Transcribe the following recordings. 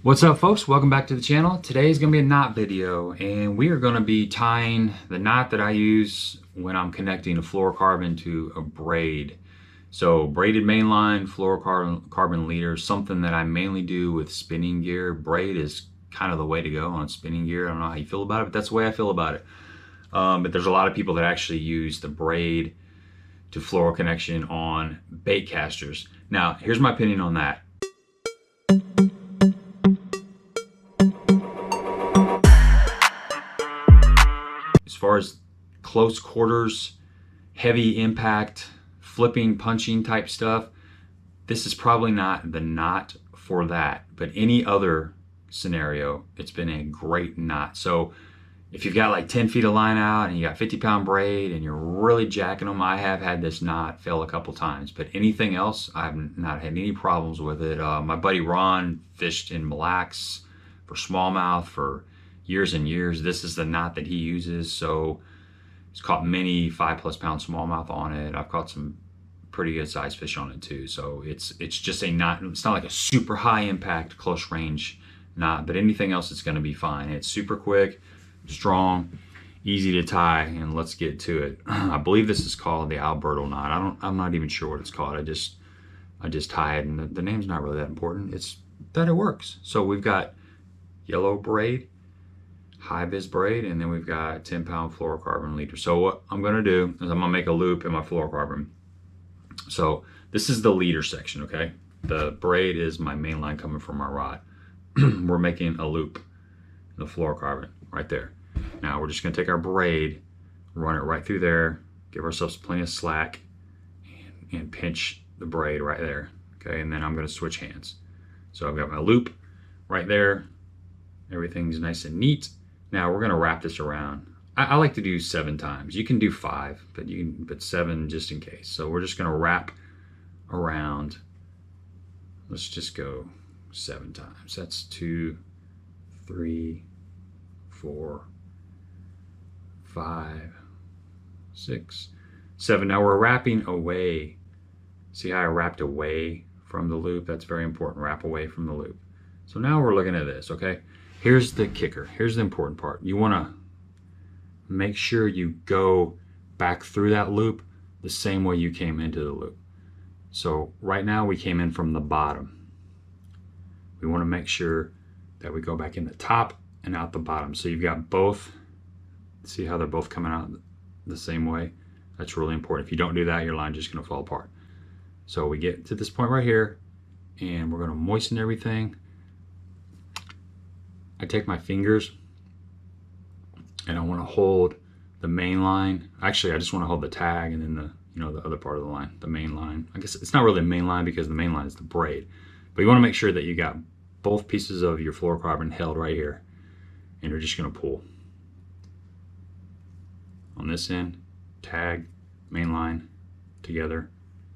What's up, folks? Welcome back to the channel. Today is going to be a knot video, and we are going to be tying the knot that I use when I'm connecting a fluorocarbon to a braid. So braided mainline, fluorocarbon leader, something that I mainly do with spinning gear. Braid is kind of the way to go on spinning gear. I don't know how you feel about it, but that's the way I feel about it. But there's a lot of people that actually use the braid to fluoro connection on bait casters. Now, here's my opinion on that. As far as close quarters, heavy impact, flipping, punching type stuff, this is probably not the knot for that. But any other scenario, it's been a great knot. So if you've got like 10 feet of line out and you got 50-pound braid and you're really jacking them, I have had this knot fail a couple times. But anything else, I've not had any problems with it. My buddy Ron fished in Mille Lacs for smallmouth for years and years. This is the knot that he uses. So he's caught many 5+ pound smallmouth on it. I've caught some pretty good sized fish on it too. So it's just a knot. It's not like a super high impact close range knot, but anything else it's going to be fine. It's super quick, strong, easy to tie, and let's get to it. I believe this is called the Alberto knot. I'm not even sure what it's called. I just tie it, and the name's not really that important. It's that it works. So we've got yellow braid, high vis braid, and then we've got 10-pound fluorocarbon leader. So what I'm going to do is I'm going to make a loop in my fluorocarbon. So this is the leader section, okay? The braid is my main line coming from my rod. We're making a loop in the fluorocarbon right there. Now we're just going to take our braid, run it right through there, give ourselves plenty of slack, and pinch the braid right there, okay? And then I'm going to switch hands. So I've got my loop right there. Everything's nice and neat. Now we're going to wrap this around. I like to do 7 times. You can do 5, but you can put 7 just in case. So we're just going to wrap around. Let's just go 7 times. That's 2, 3, 4, 5, 6, 7. Now we're wrapping away. See how I wrapped away from the loop? That's very important. Wrap away from the loop. So now we're looking at this, okay? Here's the kicker. Here's the important part. You want to make sure you go back through that loop the same way you came into the loop. So right now we came in from the bottom. We want to make sure that we go back in the top and out the bottom. So you've got both. See how they're both coming out the same way? That's really important. If you don't do that, your line's just going to fall apart. So we get to this point right here, and we're going to moisten everything. I take my fingers and I want to hold the main line. Actually, I just want to hold the tag and then the other part of the line, the main line. I guess it's not really the main line because the main line is the braid. But you want to make sure that you got both pieces of your fluorocarbon held right here, and you're just going to pull on this end, tag, main line together.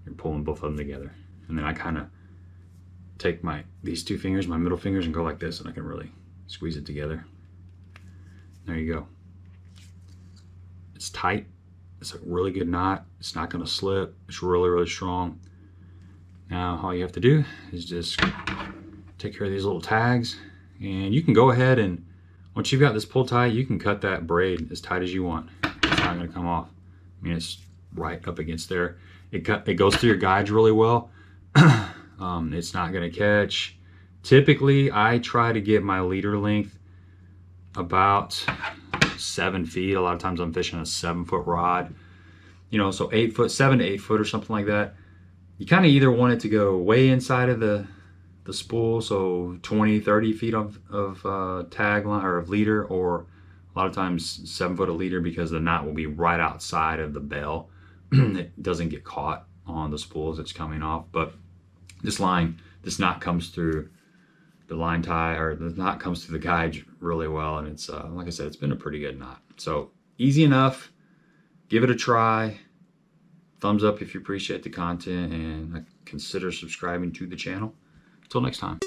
You're pulling both of them together, and then I kind of take these 2 fingers, my middle fingers, and go like this, and I can really squeeze it together. There you go. It's tight. It's a really good knot. It's not going to slip. It's really, really strong. Now all you have to do is just take care of these little tags, and you can go ahead and once you've got this pull tight, you can cut that braid as tight as you want. It's not going to come off. I mean, it's right up against there. It goes through your guides really well. It's not going to catch. Typically, I try to get my leader length about 7 feet. A lot of times I'm fishing a 7-foot rod, so 8 foot, 7 to 8 foot or something like that. You kind of either want it to go way inside of the spool, so 20, 30 feet of tag line or of leader, or a lot of times 7 foot of leader because the knot will be right outside of the bell. It doesn't get caught on the spool as it's coming off. But this knot comes through the line tie, or the knot comes through the guide really well, and it's like I said, it's been a pretty good knot. So easy enough. Give it a try. Thumbs up if you appreciate the content, and consider subscribing to the channel. Until next time.